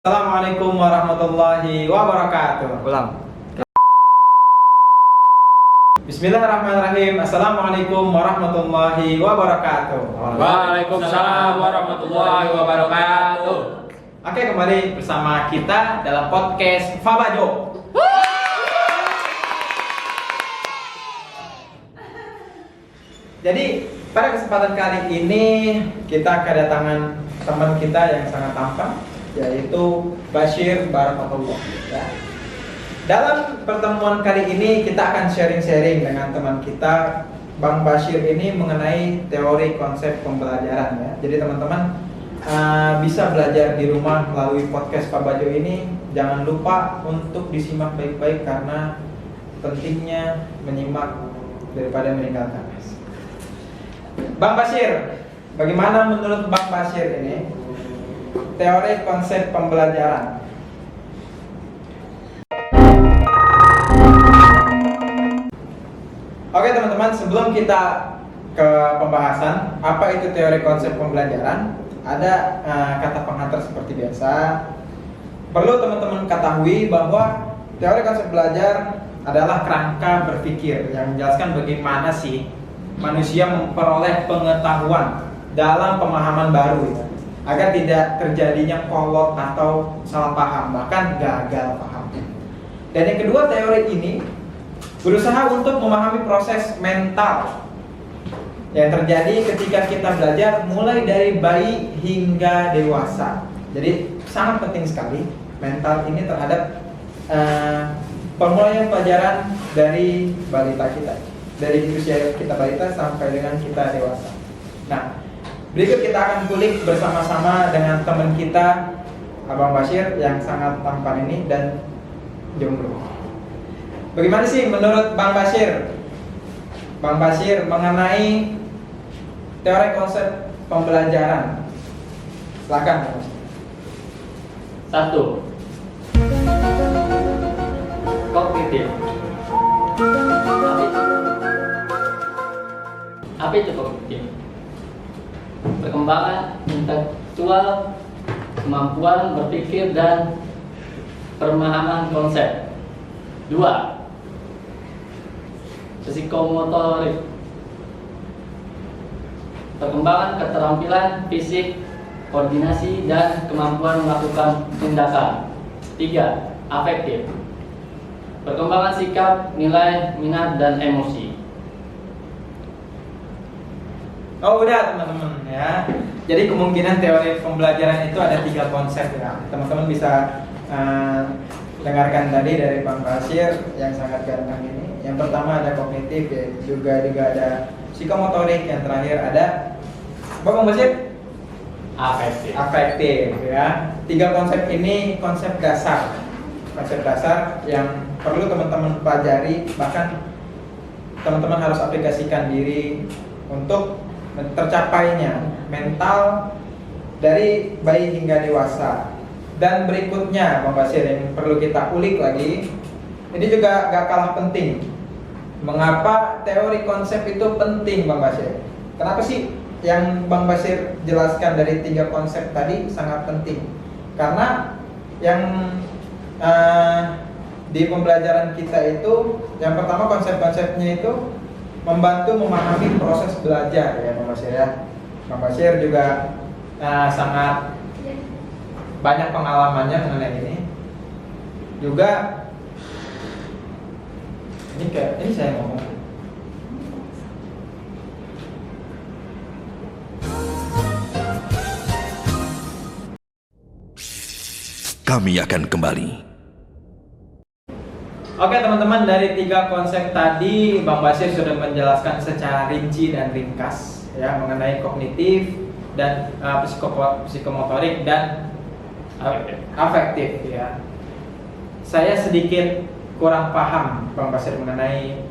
Assalamualaikum warahmatullahi wabarakatuh. Ulang. Bismillahirrahmanirrahim. Assalamualaikum warahmatullahi wabarakatuh. Waalaikumsalam warahmatullahi wabarakatuh. Oke, kembali bersama kita dalam podcast Fabajo. Jadi pada kesempatan kali ini kita kedatangan teman kita yang sangat tampan, yaitu Bashir Barakatullah. Ya. Dalam pertemuan kali ini kita akan sharing-sharing dengan teman kita Bang Bashir ini mengenai teori konsep pembelajaran ya. Jadi teman-teman bisa belajar di rumah melalui podcast Fabajo ini. Jangan lupa untuk disimak baik-baik karena pentingnya menyimak daripada meninggalkan. Bang Bashir, bagaimana menurut Bang Bashir ini teori konsep pembelajaran? Oke teman-teman, sebelum kita ke pembahasan apa itu teori konsep pembelajaran, ada kata penghantar seperti biasa. Perlu teman-teman ketahui bahwa teori konsep belajar adalah kerangka berpikir yang menjelaskan bagaimana sih manusia memperoleh pengetahuan dalam pemahaman baru ya, agar tidak terjadinya kolot atau salah paham, bahkan gagal paham. Dan yang kedua, teori ini berusaha untuk memahami proses mental yang terjadi ketika kita belajar mulai dari bayi hingga dewasa. Jadi sangat penting sekali mental ini terhadap pemulaian pelajaran dari balita kita, dari usia kita balita sampai dengan kita dewasa. Nah, berikut kita akan kulik bersama-sama dengan teman kita Abang Bashir yang sangat tampan ini dan jomblo. Bagaimana sih menurut Bang Bashir mengenai teori konsep pembelajaran? Silakan Bang Bashir. 1. Kognitif. Apa itu kognitif? Perkembangan intelektual, kemampuan berpikir dan pemahaman konsep. 2. Psikomotorik. Perkembangan keterampilan fisik, koordinasi dan kemampuan melakukan tindakan. 3. Afektif. Perkembangan sikap, nilai, minat dan emosi. Oh udah teman-teman ya. Jadi kemungkinan teori pembelajaran itu ada 3 konsep ya. Teman-teman bisa dengarkan tadi dari Bang Bashir yang sangat ganteng ini. Yang pertama ada kognitif, ya. juga ada psikomotorik, yang terakhir ada Bang Bashir afektif ya. 3 konsep ini konsep dasar yang perlu teman-teman pelajari, bahkan teman-teman harus aplikasikan diri untuk tercapainya mental dari bayi hingga dewasa. Dan berikutnya Bang Bashir yang perlu kita ulik lagi, ini juga gak kalah penting. Mengapa teori konsep itu penting Bang Bashir? Kenapa sih yang Bang Bashir jelaskan dari 3 konsep tadi sangat penting? Karena yang di pembelajaran kita itu yang pertama konsep-konsepnya itu membantu memahami proses belajar ya Bang Bashir ya. Bang Bashir juga sangat banyak pengalamannya mengenai ini. Juga ini saya ngomong. Kami akan kembali. Oke teman-teman, dari 3 konsep tadi Bang Bashir sudah menjelaskan secara rinci dan ringkas ya mengenai kognitif dan psikomotorik dan afektif ya. Saya sedikit kurang paham Bang Bashir mengenai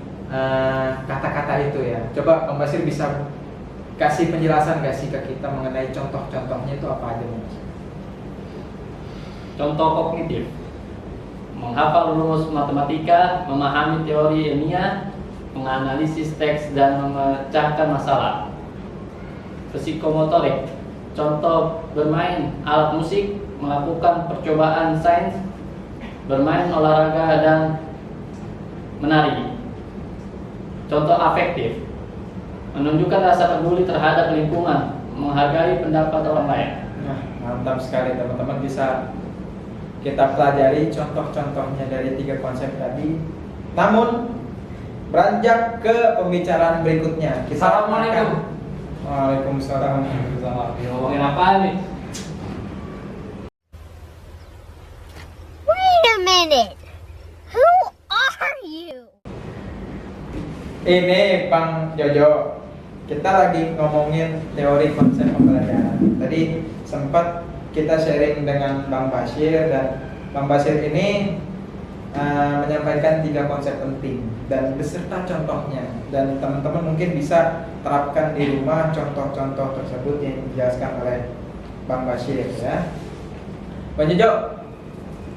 kata-kata itu ya. Coba Bang Bashir bisa kasih penjelasan gak sih ke kita mengenai contoh-contohnya itu apa aja Bang Bashir? Contoh kognitif: menghafal rumus matematika, memahami teori ilmiah, menganalisis teks dan memecahkan masalah. Psikomotorik: contoh bermain alat musik, melakukan percobaan sains, bermain olahraga dan menari. Contoh afektif, menunjukkan rasa peduli terhadap lingkungan, menghargai pendapat orang lain. Nah, mantap sekali teman-teman, bisa kita pelajari contoh-contohnya dari 3 konsep tadi. Namun beranjak ke pembicaraan berikutnya. Assalamualaikum. Waalaikumsalam. Ngomongin apa nih? Wait a minute. Who are you? Ini Bang Jojo, kita lagi ngomongin teori konsep pembelajaran. Tadi sempat kita sharing dengan Bang Bashir, dan Bang Bashir ini menyampaikan 3 konsep penting dan beserta contohnya, dan teman-teman mungkin bisa terapkan di rumah contoh-contoh tersebut yang dijelaskan oleh Bang Bashir ya. Bang Jojo,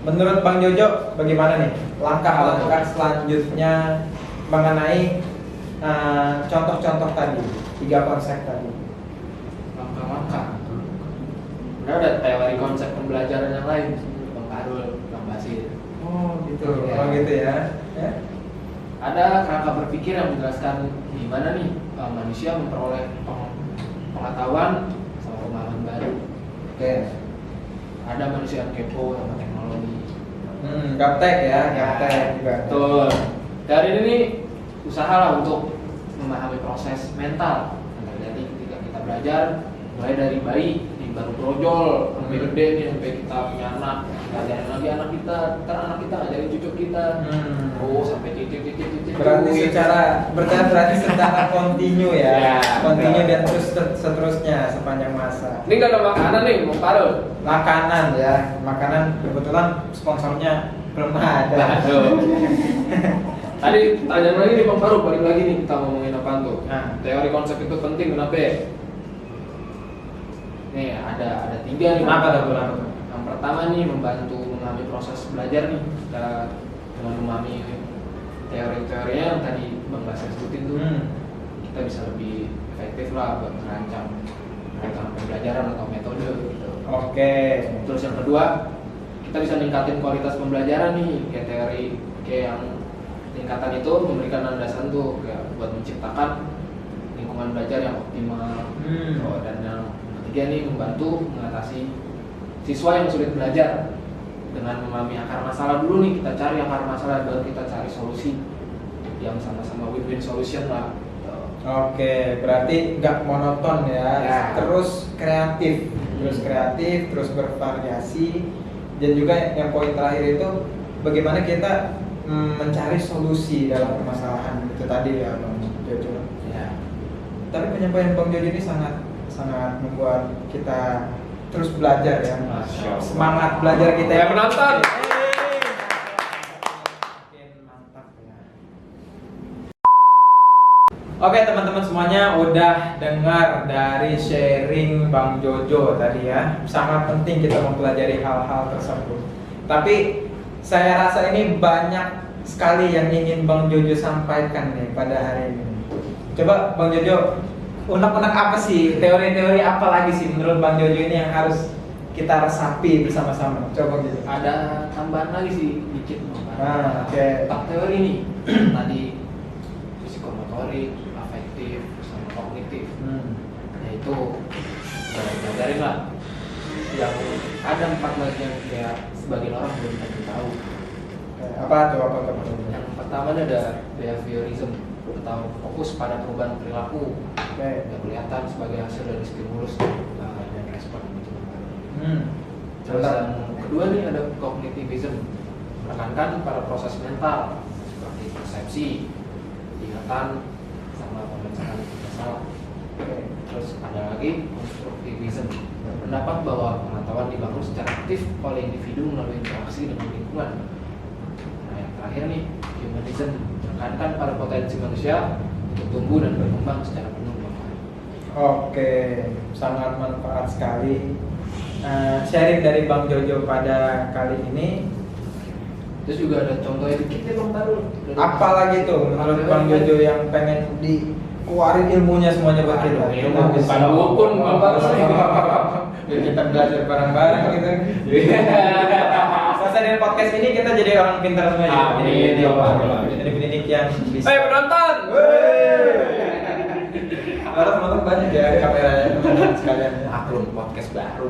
menurut Bang Jojo bagaimana nih langkah-langkah selanjutnya mengenai contoh-contoh tadi, 3 konsep tadi? Langkah-langkah. Udah ada teori konsep pembelajaran yang lain, Bang Karul, Bang Basir. Oh gitu, Ya. oh gitu ya. Ya. Ada kerangka berpikir yang menjelaskan gimana nih manusia memperoleh pengetahuan sama pemahaman baru. Oke. Ada manusia yang kepo sama teknologi. Gaptek ya, gaptek juga. Betul. Dari ini nih, usahalah untuk memahami proses mental yang terjadi ketika kita belajar, mulai dari bayi nih, baru brojol sampai gede nih, sampai kita punya anak, ngajarin lagi anak kita, ntar anak kita ngajarin cucu kita, sampai titik. Berarti berarti secara kontinu ya, Ya, kontinu betul. dan terus seterusnya sepanjang masa. Ini gak ada makanan nih, mau Karul. Makanan ya, makanan kebetulan sponsornya belum ada. Aduh. Tadi tanya lagi nih Bang Faru, balik lagi nih kita ngomongin apaan tuh? Nah. Teori konsep itu penting, kenapa ya? Nih ada 3 nih. Kenapa tuh? Yang pertama nih, membantu memahami proses belajar nih. Kita dengan memahami teori-teorinya yang tadi Bang Basir sebutin tuh, kita bisa lebih efektif lah buat merancang pembelajaran atau metode gitu. Oke. Terus yang kedua, kita bisa ningkatin kualitas pembelajaran nih, kayak teori kayak yang tingkatan itu memberikan landasan tuh kayak buat menciptakan lingkungan belajar yang optimal. Dan yang ketiga nih, membantu mengatasi siswa yang sulit belajar dengan memahami akar masalah dulu nih. Kita cari akar masalah, baru kita cari solusi yang sama-sama win-win solution lah. Oke, berarti nggak monoton ya, Ya. terus kreatif, terus bervariasi, dan juga yang poin terakhir itu bagaimana kita mencari solusi dalam permasalahan itu tadi ya Bang Jojo. Ya. Tapi penyampaian Bang Jojo ini sangat membuat kita terus belajar ya. Masya Allah. Semangat belajar kita. Kayak penonton. Makin mantap ya. Oke teman-teman semuanya, udah dengar dari sharing Bang Jojo tadi ya. Sangat penting kita mempelajari hal-hal tersebut. Tapi saya rasa ini banyak sekali yang ingin Bang Jojo sampaikan nih pada hari ini. Coba Bang Jojo, unek-unek apa sih, teori-teori apa lagi sih menurut Bang Jojo ini yang harus kita resapi bersama-sama? Coba gitu. Ada tambahan lagi sih dikit Bang. Oke. 4 teori nih. Tadi psikomotorik, afektif, sama kognitif. Yaitu belajarin lah. Yang ada 4 lagi yang kayak sebagian orang belum tentu tahu. Apa tuh? Yang pertama ada behaviorism atau fokus pada perubahan perilaku yang kelihatan sebagai hasil dari stimulus dan respon gitu. Terus yang kedua nih ada cognitivism, menekankan pada proses mental seperti persepsi, ingatan, sama pemecahan masalah. Terus ada lagi konstruktivism, berpendapat bahwa pengetahuan dibangun secara aktif oleh individu melalui interaksi dengan lingkungan. Nah yang terakhir nih, humanism, menekankan pada potensi manusia untuk tumbuh dan berkembang secara penuh. Oke, sangat manfaat sekali sharing dari Bang Jojo pada kali ini. Terus juga ada contohnya dikit deh Bang Tarul. Apa lagi tuh menurut Bang Jojo yang pengen keluarin ilmunya semuanya buat kita. Ilmu bukan dukun, Biar kita belajar bareng-bareng gitu. Selesai dari podcast ini kita jadi orang pintar semua ya. Jadi pendidik yang bisa. Penonton! Harus nonton banyak ya kameranya teman-teman sekalian. Maklum podcast baru.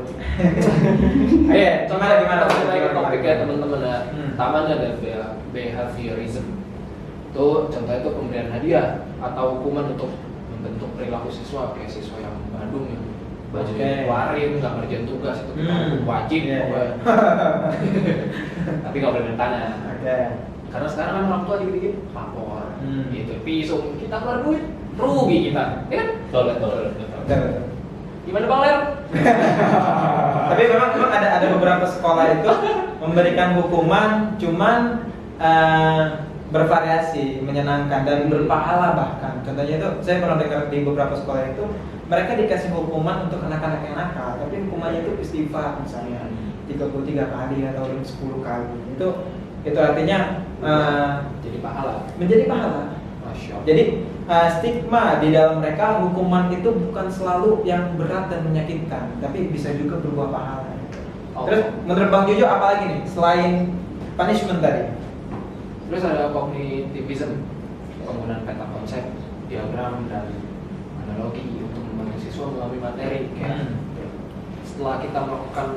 Ayo, gimana? Topiknya teman-teman ya. Hmm. Pertama ada behaviorism. Itu contohnya itu pemberian hadiah atau hukuman untuk membentuk perilaku siswa, kayak siswa yang bandung yang bajunya dikeluarin, nggak ngerjain tugas itu kita wajib pokoknya. Tapi nggak boleh main tanah. Karena sekarang kan orang tua dikit-dikit lapor, gitu, pisum, kita keluar duit, rugi kita, ya kan? Betul. Gimana Bang Ler? Tapi memang ada beberapa sekolah itu memberikan hukuman, cuman bervariasi, menyenangkan dan berpahala bahkan. Contohnya itu saya pernah dengar di beberapa sekolah itu mereka dikasih hukuman untuk anak-anak yang nakal, tapi hukumannya itu istighfar misalnya 33 kali atau 10 kali. Itu artinya Jadi pahala. menjadi pahala. Masya Allah. Jadi stigma di dalam mereka hukuman itu bukan selalu yang berat dan menyakitkan, tapi bisa juga berbuah pahala. Oh. Terus menurut Bang Jojo apa lagi nih selain punishment tadi? Terus ada cognitivism, penggunaan peta konsep, diagram dan analogi untuk membantu siswa mengambil materi. Kayak setelah kita melakukan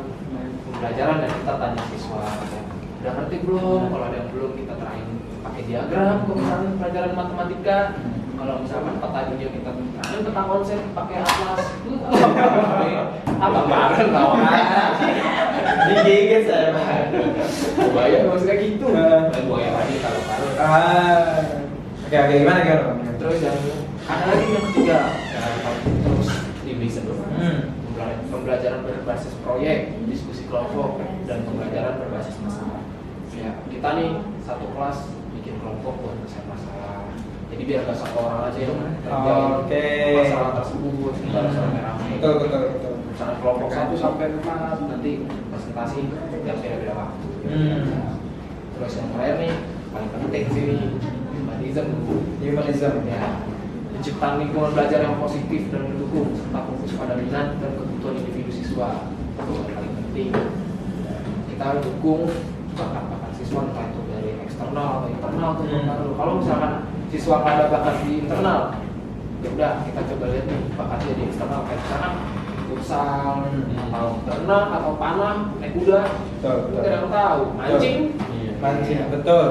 pembelajaran dan kita tanya siswa, udah ngerti belum? Kalau ada yang belum kita terakhir pakai diagram, misalnya pelajaran matematika. Kalau misalkan peta dunia kita terangin peta konsep pakai atlas. Apa bareng lawan? Digigit saya. Buaya nggak usah kayak gitu. Buaya tadi kalau taruh. Oke, gimana Bang? Terus yang ada lagi yang ketiga, terus division. Pembelajaran berbasis proyek, diskusi kelompok, dan pembelajaran berbasis masalah. Ya, kita nih satu kelas bikin kelompok buat menyelesaikan masalah. Jadi biar gak satu orang aja yang kerjain masalah tersebut, kita harus rame-rame. Betul. Misalnya kelompok 1 sampai 4 nanti presentasi yang beda-beda waktu. Terus yang terakhir nih paling penting sih nih, humanism. Ya, menciptakan lingkungan belajar yang positif dan mendukung serta fokus pada minat dan kebutuhan individu siswa. Itu yang paling penting. Kita harus dukung bakat-bakat siswa entah itu dari eksternal atau internal atau baru. Kalau misalkan siswa nggak ada bakat di internal, ya udah kita coba lihat nih bakatnya di eksternal kayak misalkan futsal atau berenang atau panah, naik kuda. Betul. Kita tidak tahu mancing. Betul.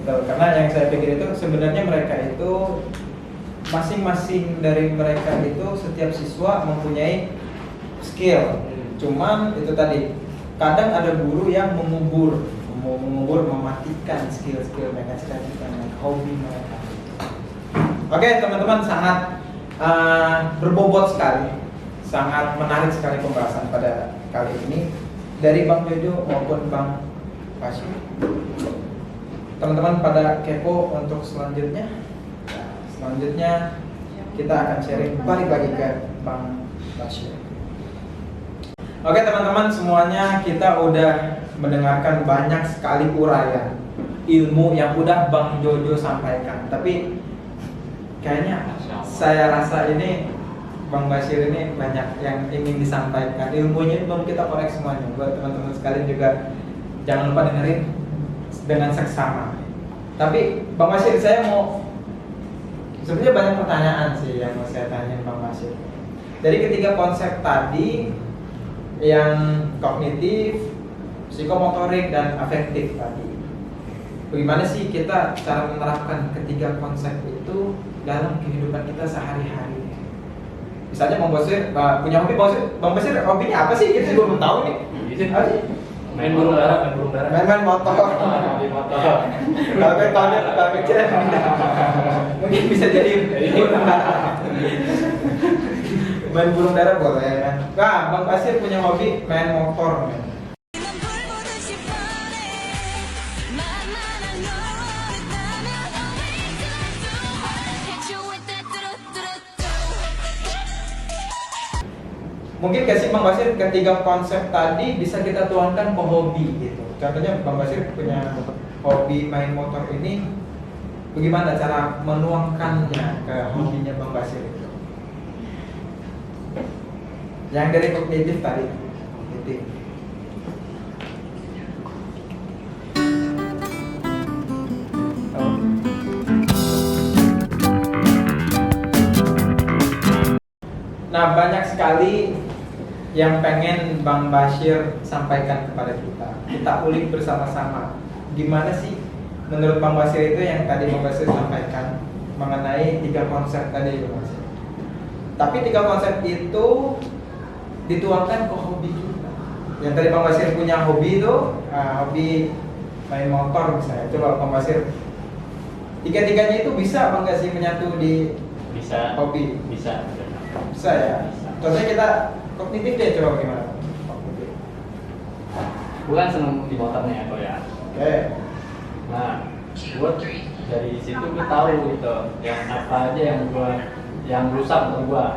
Karena yang saya pikir itu sebenarnya mereka itu masing-masing dari mereka itu setiap siswa mempunyai skill. Cuman itu tadi kadang ada guru yang mengubur, mematikan skill-skill mereka, hobi mereka. Oke, teman-teman, sangat berbobot sekali, sangat menarik sekali pembahasan pada kali ini dari Bang Jojo maupun Bang Pasyu. Teman-teman pada kepo untuk selanjutnya. Selanjutnya kita akan sharing balik lagi ke Bang Pasyu. Oke teman-teman semuanya, kita udah mendengarkan banyak sekali uraian ilmu yang udah Bang Jojo sampaikan. Tapi kayaknya saya rasa ini Bang Basir ini banyak yang ingin disampaikan. Ilmunya belum kita korek semuanya. Buat teman-teman sekalian juga jangan lupa dengerin dengan seksama. Tapi Bang Basir, saya mau sebenarnya banyak pertanyaan sih yang mau saya tanya Bang Basir. Dari ketiga konsep tadi yang kognitif, psikomotorik dan afektif tadi, bagaimana sih kita cara menerapkan ketiga konsep itu dalam kehidupan kita sehari-hari? Misalnya Bang Basir punya hobi, Bang Basir hobinya apa sih? Kita belum tahu nih. Apa sih? Main burung dara. Main motor. Kalau kecil mungkin bisa jadi burung dara. Main burung dara boleh kan? Nah, Bang Basir punya hobi main motor. Mungkin gak sih Bang Basir ketiga konsep tadi bisa kita tuangkan ke hobi gitu. Contohnya Bang Basir punya hobi main motor ini, bagaimana cara menuangkannya ke hobinya Bang Basir itu? Yang dari kognitif tadi, kognitif. Oh. Nah, banyak sekali yang pengen Bang Basir sampaikan kepada kita. Kita ulik bersama-sama. Gimana sih menurut Bang Basir itu yang tadi Bang Basir sampaikan mengenai 3 konsep tadi, Bang Basir. Tapi 3 konsep itu dituangkan ke hobi kita. Yang tadi Bang Basir punya hobi itu, hobi main motor misalnya. Coba Bang Basir, 3-tiganya itu bisa Bang Basir menyatu di Bisa. hobi? Bisa. Bisa ya. Contohnya kita kognitif deh, coba gimana? Kognitif. Gue kan seneng di motornya kok ya. Oke. Nah, gue dari situ gue tahu gitu yang apa aja yang rusak untuk gue.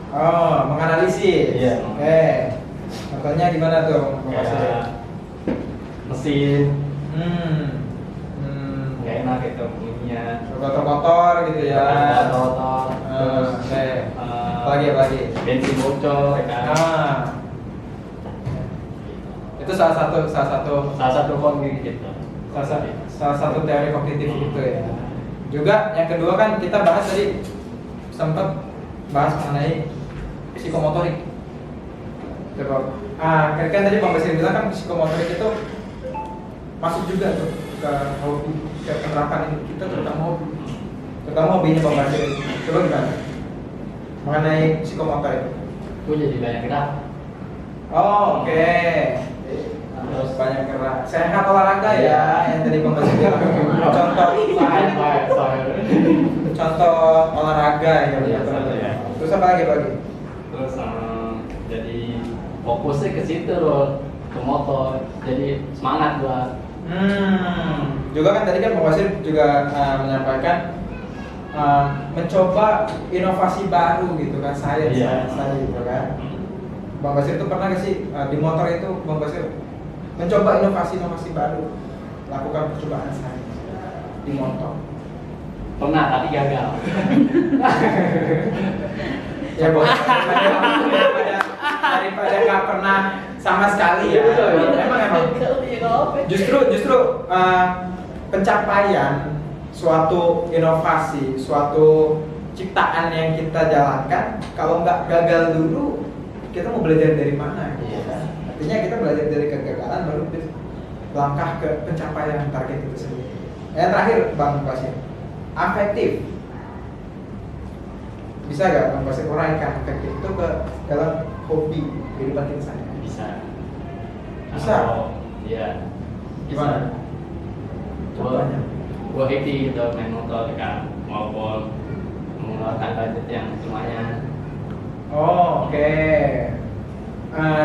Oh, menganalisis. Iya. Oke. Contohnya gimana tuh, Bang Basir? Kayak mesin Hmm. nggak enak gitu bunyinya. Kotor-kotor gitu ya. Kotor. Terus Oke. Apalagi? bensin bocor ya kan. Itu salah satu Salah satu hobi gitu. salah satu teori kognitif itu ya. Juga yang kedua kan kita bahas tadi, sempat bahas mengenai psikomotorik. Coba. Kan tadi Bang Basir bilang kan psikomotorik itu masuk juga tuh ke hobi, ke penerapan ini kita terutama hobinya Bang Basir. Coba gimana? Mengenai psikomotorik. Gue jadi banyak gerak. Oh, oke. Terus banyak gerak. Sehat olahraga ya, yang tadi Bang Basir bilang. Contoh olahraga ya. Iya, betul. ya. Terus apa lagi? Terus jadi fokusnya ke situ loh, ke motor. Jadi semangat gua. Juga kan tadi kan Bang Basir juga menyampaikan mencoba inovasi baru gitu kan, sains tadi gitu kan. Bang Basir itu pernah nggak sih di motor itu Bang Basir mencoba inovasi baru, lakukan percobaan sains di motor? Pernah tapi gagal. Ya boleh. Daripada nggak pernah sama sekali ya. Emang. Justru pencapaian suatu inovasi, suatu ciptaan yang kita jalankan, kalau nggak gagal dulu, kita mau belajar dari mana? Gitu kan? Artinya kita belajar dari kegagalan baru langkah ke pencapaian target itu sendiri. Yang terakhir Bang Basir, afektif. Bisa nggak Bang Basir uraikan afektif itu ke dalam hobi kehidupan kita sehari-hari? Bisa. Iya. Gimana? Contohnya? Gua happy gitu main motor kan, maupun mengeluarkan budget yang lumayan. Oh, oke.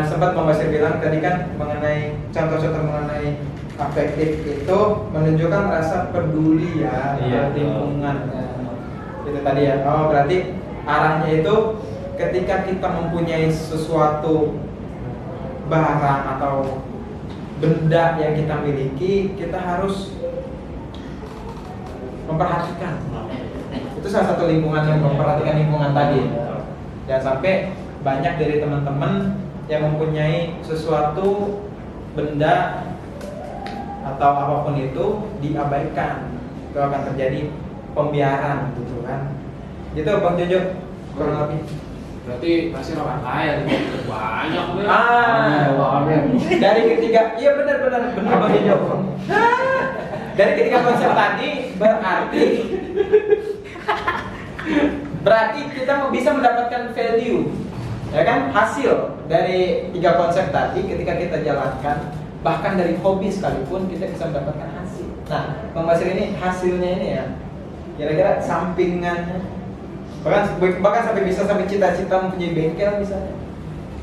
Sempat Bang Basir bilang tadi kan mengenai contoh-contoh mengenai afektif itu menunjukkan rasa peduli ya terhadap lingkungan. Itu tadi ya. Oh, berarti arahnya itu ketika kita mempunyai sesuatu barang atau benda yang kita miliki, kita harus memperhatikan. Itu salah satu lingkungan yang memperhatikan lingkungan tadi. Jangan sampai banyak dari teman-teman yang mempunyai sesuatu benda atau apapun itu diabaikan, itu akan terjadi pembiaran gitu kan. Gitu Bang Jojo kurang lebih. Berarti pasti orang kaya banyak nih. Dari ketiga, iya benar Bang Jojo. Dari ketiga konsep tadi berarti kita bisa mendapatkan value, ya kan, hasil dari 3 konsep tadi ketika kita jalankan, bahkan dari hobi sekalipun kita bisa mendapatkan hasil. Nah, Bang Basir ini hasilnya ini ya, kira-kira sampingannya, bahkan sampai bisa sampai cita-cita mempunyai bengkel misalnya,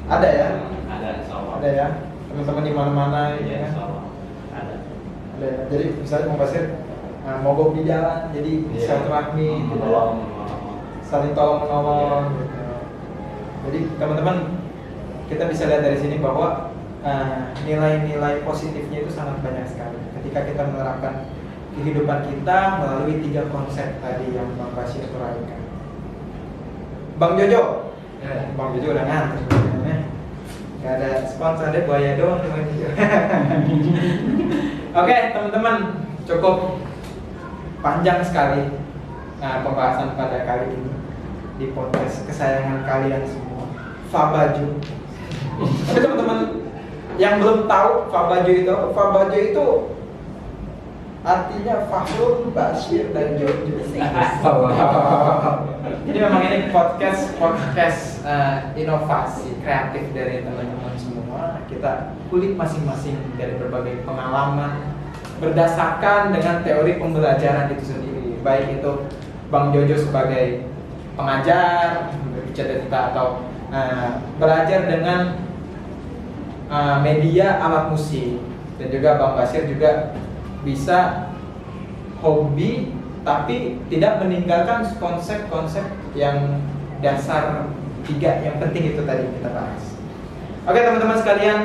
ada ya? Ada insyaallah. Ada ya, teman-teman di mana-mana Iya, ya. insyaallah. Ada. Ada ya. Jadi misalnya Bang Basir mogok di jalan, jadi silaturahmi, gitu ya. Saling tolong menolong gitu. Jadi teman-teman, kita bisa lihat dari sini bahwa nilai-nilai positifnya itu sangat banyak sekali ketika kita menerapkan kehidupan kita melalui 3 konsep tadi yang Bang Bashir uraikan. Bang Jojo, Bang Jojo udah ngantuk sebenarnya. Gak ada sponsor deh, buaya doang Bang Jojo. Oke teman-teman, cukup panjang sekali pembahasan pada kali ini di podcast kesayangan kalian semua, Fabaju. Tapi teman-teman yang belum tahu Fabaju itu artinya Fahrul, Bashir, dan Jojo. Jadi memang ini podcast inovasi kreatif dari teman-teman semua. Kita kulik masing-masing dari berbagai pengalaman berdasarkan dengan teori pembelajaran itu sendiri. Baik itu Bang Jojo sebagai pengajar, bercita-cita atau belajar dengan media alat musik, dan juga Bang Bashir juga bisa hobi tapi tidak meninggalkan konsep-konsep yang dasar 3 yang penting itu tadi kita bahas. Oke teman-teman sekalian,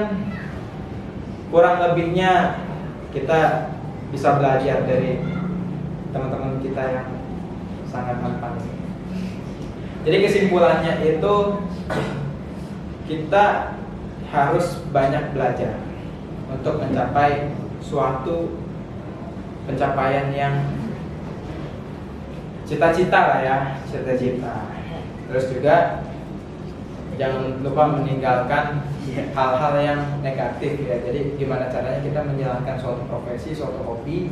kurang lebihnya kita bisa belajar dari teman-teman kita yang sangat tampan. Jadi kesimpulannya itu kita harus banyak belajar untuk mencapai suatu pencapaian yang cita-cita lah ya, cita-cita. Terus juga jangan lupa meninggalkan hal-hal yang negatif ya. Jadi gimana caranya kita menjalankan suatu profesi, suatu hobi,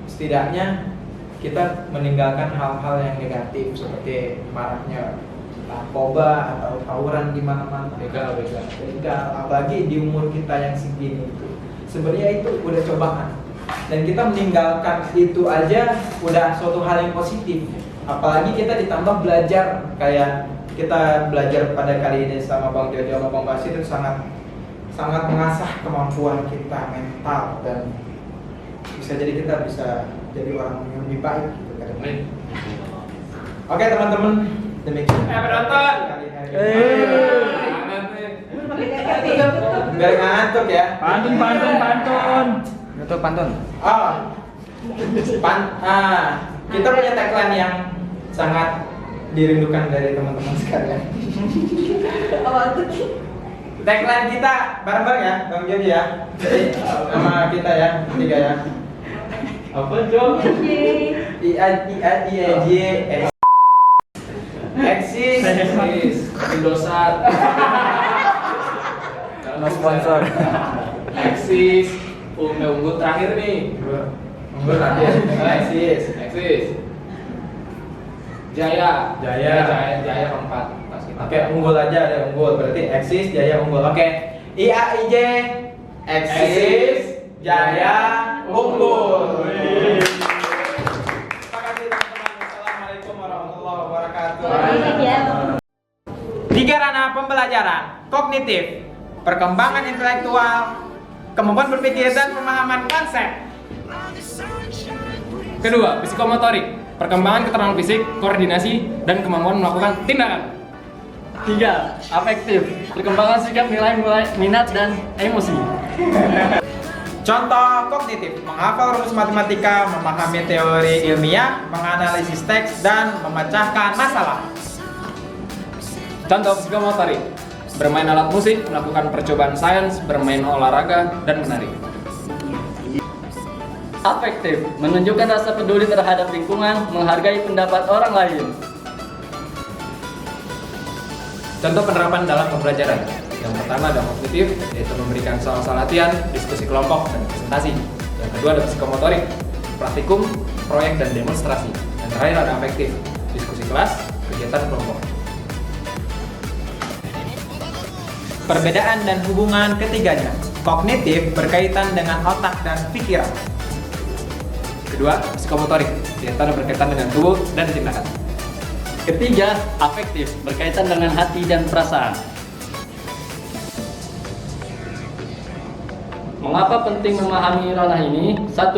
setidaknya kita meninggalkan hal-hal yang negatif seperti maraknya narkoba atau tawuran di mana-mana. Begal, apalagi di umur kita yang segini itu. Sebenarnya itu udah cobaan. Dan kita meninggalkan itu aja udah suatu hal yang positif. Apalagi kita ditambah belajar kayak kita belajar pada kali ini sama Bang Jojo sama Bang Bashir itu sangat mengasah kemampuan kita mental, dan bisa jadi kita bisa jadi orang yang lebih baik gitu kan. Oke teman-teman, demikian. Penonton. Biar ngantuk ya. Pantun. Itu pantun. Kita punya tagline yang sangat dirindukan dari teman-teman sekalian. Tagline kita bareng-bareng ya, Bang Jojo ya. Jadi sama kita ya, 3 ya. Apa Jo? Eksis Indosat. No sponsor. Eksis. Unggul terakhir nih. Unggul terakhir. Eksis. Jaya keempat. Oke, unggul aja, ada unggul. Berarti Eksis, Jaya, unggul. Oke. IAIJ, Eksis, Jaya, unggul. Terima kasih teman-teman. Assalamualaikum warahmatullahi wabarakatuh. 3 ranah pembelajaran: kognitif, perkembangan intelektual, kemampuan berpikir, dan pemahaman konsep. Kedua, psikomotorik, perkembangan keterampilan fisik, koordinasi, dan kemampuan melakukan tindakan. 3. Afektif, perkembangan sikap, nilai, minat, dan emosi. Contoh kognitif: menghafal rumus matematika, memahami teori ilmiah, menganalisis teks, dan memecahkan masalah. Contoh psikomotorik: bermain alat musik, melakukan percobaan sains, bermain olahraga, dan menari. Afektif, menunjukkan rasa peduli terhadap lingkungan, menghargai pendapat orang lain. Contoh penerapan dalam pembelajaran: yang pertama ada kognitif, yaitu memberikan soal-soal latihan, diskusi kelompok, dan presentasi. Yang kedua ada psikomotorik, praktikum, proyek, dan demonstrasi. Dan terakhir ada afektif, diskusi kelas, kegiatan kelompok. Perbedaan dan hubungan ketiganya: kognitif berkaitan dengan otak dan pikiran. Kedua, psikomotorik, yaitu berkaitan dengan tubuh dan tindakan. Ketiga, afektif, berkaitan dengan hati dan perasaan. Mengapa penting memahami ranah ini? 1.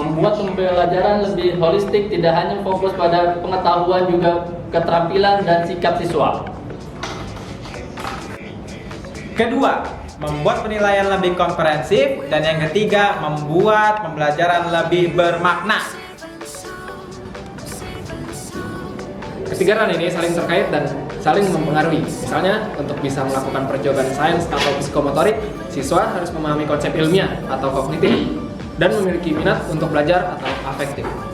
Membuat pembelajaran lebih holistik, tidak hanya fokus pada pengetahuan, juga keterampilan dan sikap siswa. Kedua, membuat penilaian lebih komprehensif, dan yang ketiga membuat pembelajaran lebih bermakna. Ketiga ini saling terkait dan saling mempengaruhi. Misalnya, untuk bisa melakukan percobaan sains atau psikomotorik, siswa harus memahami konsep ilmiah atau kognitif dan memiliki minat untuk belajar atau afektif.